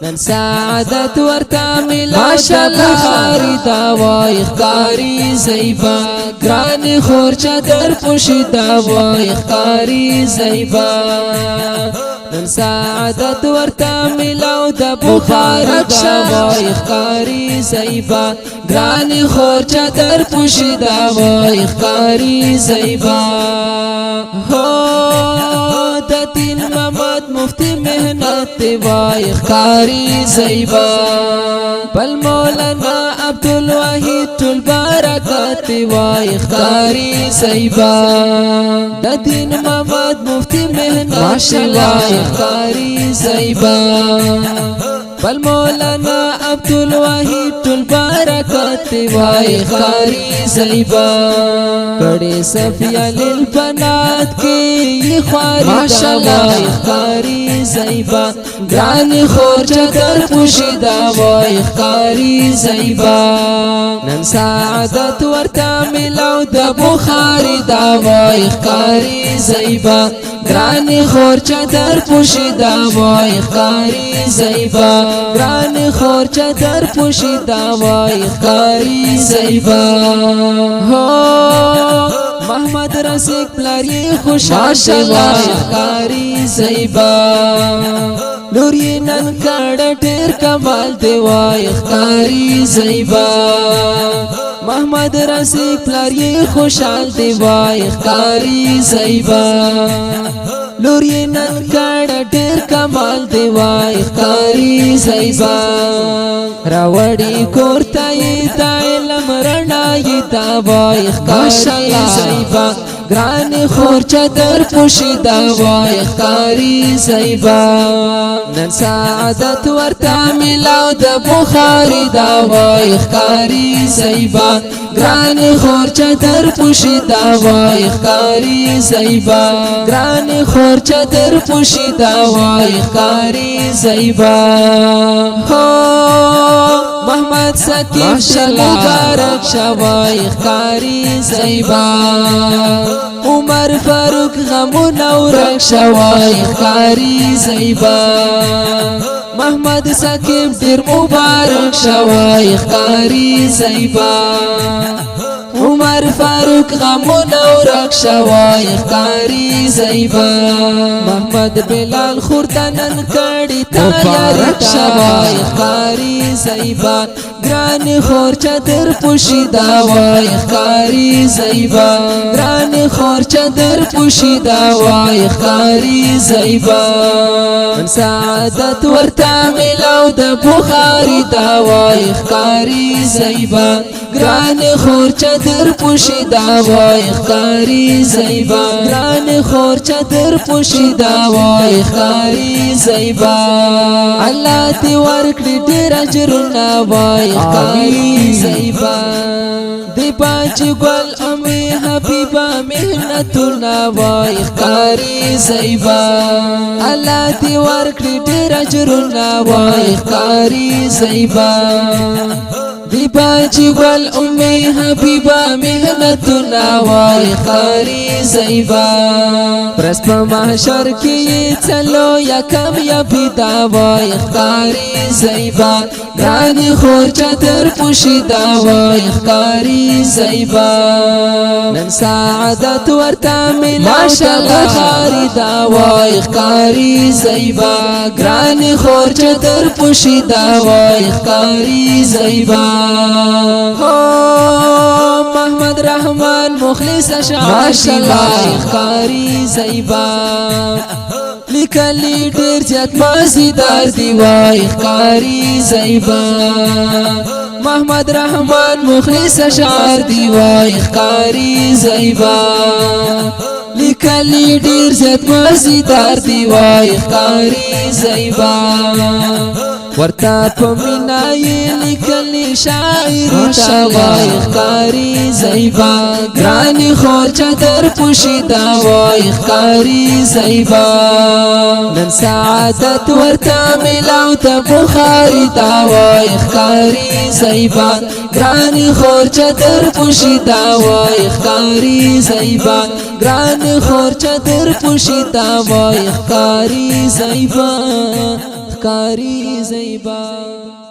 نن سعادت ورتا ماشاءالله خاری دا وای خاری زیبا گران خور چادر پوشی دا وای خاری زیبا نن سعادت ورتا ملاو دا بخاری دا وای خاری زیبا گران خور چادر پوشی دا وای خاری زیبا د دین محمد مفتی مهنت وای خاری زیبا بل مولانا عبدالواحد البرکات وای خاری زیبا د دین محمد مفتی مهنت وای خاری زیبا بل مولانا عبدالواحد البرکات وای خاری زیبا کڑے صفیہ للبنات کی خواری دا وای خاری زیبا گران خور چادر پوشی دا وای خاری زیبا نن سعادت ورتا ملاو دا بخاری دا وای خاری زیبا گران خور چادر پوشی دا وای خاری زیبا گران خور چادر پوشی دا وای خاری زیبا محمد رسیق پلاری خوشحال وای خاری زیبا لوری نن کڑ ډیر کمال دی وای خاری زیبا محمد رسیق پلاری خوشحال دی وای خاری زیبا لوری نن کڑ ډیر کمال دی وای خاری زیبا راوړی کورتای د علم رڼای دا وای خاری زیبا گران خور چادر پوشی دا وای خاری زیبا نن سعادت ورتا ملاو دا بخاری دا وای خاری زیبا گران خور چادر پوشی دا وای خاری زیبا گران خور چادر پوشی دا وای خاری زیبا محمد سکیب شل مبارک شوای خاری زیبا عمر فاروق غمون اورک شوای خاری زیبا محمد سکیب دیر مبارک شوای خاری زیبا عمر فاروق غمون اورک شوای خاری زیبا محمد بلال خوردنن کڑی تیار شوای خاری زیبا گران خور چادر پوشی دا وای خاری زیبا گران خور چادر پوشی دا وای خاری زیبا من سعادت ورتا ملاو دا بخاری دا وای خاری زیبا گران خور چادر پوشی دا وای خاری زیبا گران خور چادر پوشی دا وای خاری زیبا الله تی ورکړي ډیر اجرونه وای خاری زیبا دی باج ګل امي حبيبا مهنتونه وای خاری زیبا الله تی ورکړي ډیر اجرونه وای خاری زیبا دی باجی ګل امي حبيبا مهنتونه وای خاری زیبا پرس په محشر کې چلو یا کامیابی دا وای خاری زیبا گران خور چادر پوشی دا وای خاری زیبا نن سعادت ورتا ماشاءالله خاری دا وای خاری زیبا گران خور چادر پوشی دا وای خاری زیبا محمد رحمان مخلص ماشاءالله خاری زیبا لیکلی ډیر زیات مزیدار دی وای خاری زیبا محمد رحمان مخلص اشعار دی وای خاری زیبا لیکلی ډیر زیات مزیدار دی وای خاری زیبا ورتا پمینای لیکلی شاعر تا وای خاری زیبا گرانی خور چادر پوشی دا وای خاری زیبا نن سعادت ورتا ملاو تا بخاری دا وای خاری زیبا گرانی خور چادر پوشی دا وای خاری زیبا گرانی خور چادر پوشی دا وای خاری زیبا اخکاری زیبا